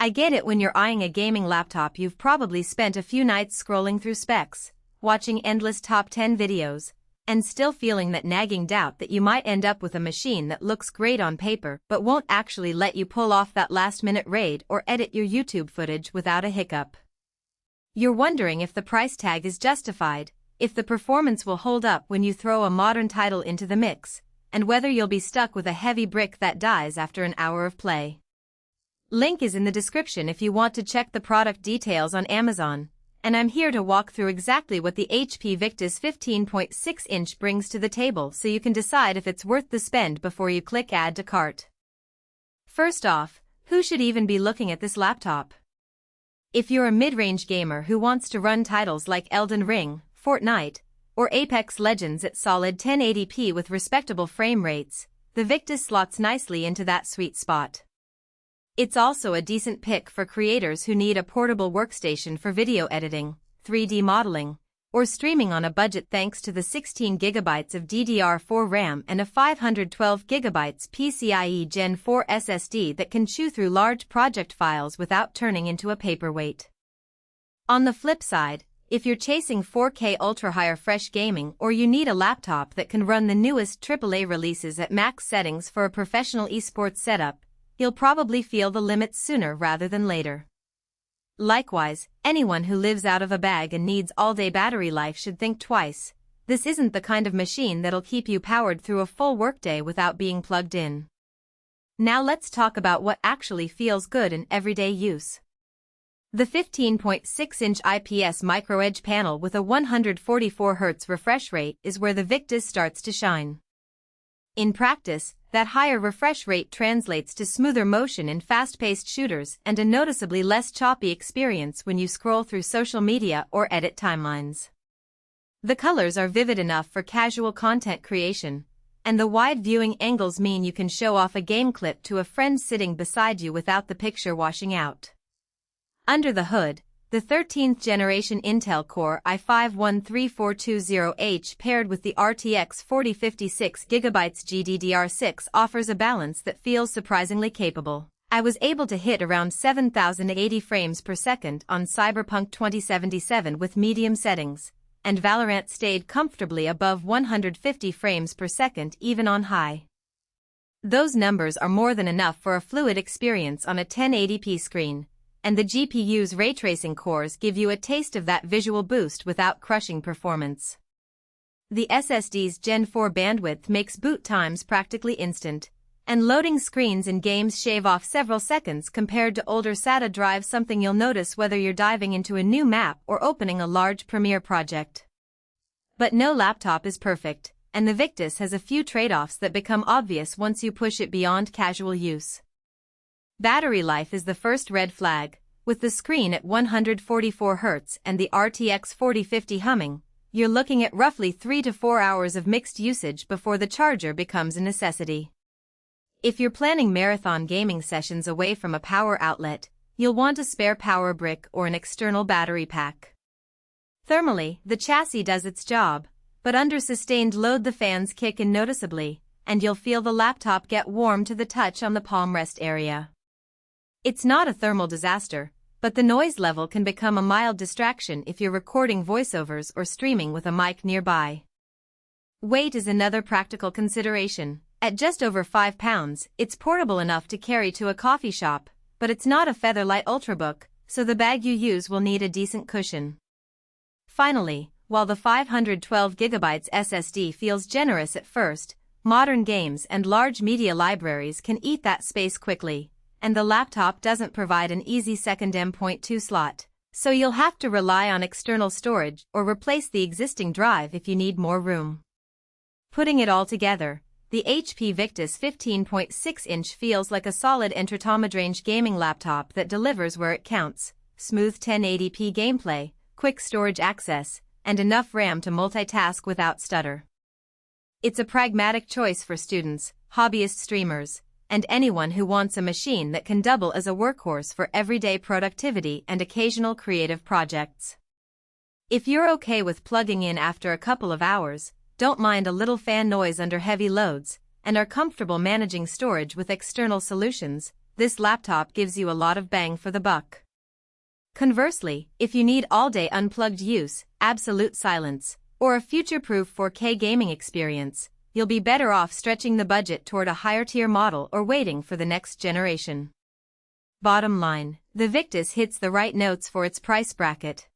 I get it. When you're eyeing a gaming laptop, you've probably spent a few nights scrolling through specs, watching endless top 10 videos, and still feeling that nagging doubt that you might end up with a machine that looks great on paper but won't actually let you pull off that last-minute raid or edit your YouTube footage without a hiccup. You're wondering if the price tag is justified, if the performance will hold up when you throw a modern title into the mix, and whether you'll be stuck with a heavy brick that dies after an hour of play. Link is in the description if you want to check the product details on Amazon, and I'm here to walk through exactly what the HP Victus 15.6 brings to the table so you can decide if it's worth the spend before you click Add to Cart. First off, who should even be looking at this laptop? If you're a mid-range gamer who wants to run titles like Elden Ring, Fortnite, or Apex Legends at solid 1080p with respectable frame rates, the Victus slots nicely into that sweet spot. It's also a decent pick for creators who need a portable workstation for video editing, 3D modeling, or streaming on a budget thanks to the 16GB of DDR4 RAM and a 512GB PCIe Gen4 SSD that can chew through large project files without turning into a paperweight. On the flip side, if you're chasing 4K ultra-high refresh gaming or you need a laptop that can run the newest AAA releases at max settings for a professional esports setup, you'll probably feel the limits sooner rather than later. Likewise, anyone who lives out of a bag and needs all-day battery life should think twice. This isn't the kind of machine that'll keep you powered through a full workday without being plugged in. Now let's talk about what actually feels good in everyday use. The 15.6-inch IPS micro-edge panel with a 144Hz refresh rate is where the Victus starts to shine. In practice, that higher refresh rate translates to smoother motion in fast-paced shooters and a noticeably less choppy experience when you scroll through social media or edit timelines. The colors are vivid enough for casual content creation, and the wide viewing angles mean you can show off a game clip to a friend sitting beside you without the picture washing out. Under the hood, the 13th generation Intel Core i5-13420H paired with the RTX 4056 GB GDDR6 offers a balance that feels surprisingly capable. I was able to hit around 7,080 frames per second on Cyberpunk 2077 with medium settings, and Valorant stayed comfortably above 150 frames per second even on high. Those numbers are more than enough for a fluid experience on a 1080p screen, and the GPU's ray tracing cores give you a taste of that visual boost without crushing performance. The SSD's Gen 4 bandwidth makes boot times practically instant, and loading screens in games shave off several seconds compared to older SATA drives, something you'll notice whether you're diving into a new map or opening a large Premiere project. But no laptop is perfect, and the Victus has a few trade-offs that become obvious once you push it beyond casual use. Battery life is the first red flag. With the screen at 144 Hz and the RTX 4050 humming, you're looking at roughly 3 to 4 hours of mixed usage before the charger becomes a necessity. If you're planning marathon gaming sessions away from a power outlet, you'll want a spare power brick or an external battery pack. Thermally, the chassis does its job, but under sustained load the fans kick in noticeably, and you'll feel the laptop get warm to the touch on the palm rest area. It's not a thermal disaster, but the noise level can become a mild distraction if you're recording voiceovers or streaming with a mic nearby. Weight is another practical consideration. At just over 5 pounds, it's portable enough to carry to a coffee shop, but it's not a featherlight ultrabook, so the bag you use will need a decent cushion. Finally, while the 512GB SSD feels generous at first, modern games and large media libraries can eat that space quickly, and the laptop doesn't provide an easy second M.2 slot, so you'll have to rely on external storage or replace the existing drive if you need more room. Putting it all together, the HP Victus 15.6 feels like a solid entry-mid-range gaming laptop that delivers where it counts: smooth 1080p gameplay, quick storage access, and enough RAM to multitask without stutter. It's a pragmatic choice for students, hobbyist streamers, and anyone who wants a machine that can double as a workhorse for everyday productivity and occasional creative projects. If you're okay with plugging in after a couple of hours, don't mind a little fan noise under heavy loads, and are comfortable managing storage with external solutions, this laptop gives you a lot of bang for the buck. Conversely, if you need all-day unplugged use, absolute silence, or a future-proof 4K gaming experience, you'll be better off stretching the budget toward a higher-tier model or waiting for the next generation. Bottom line, the Victus hits the right notes for its price bracket.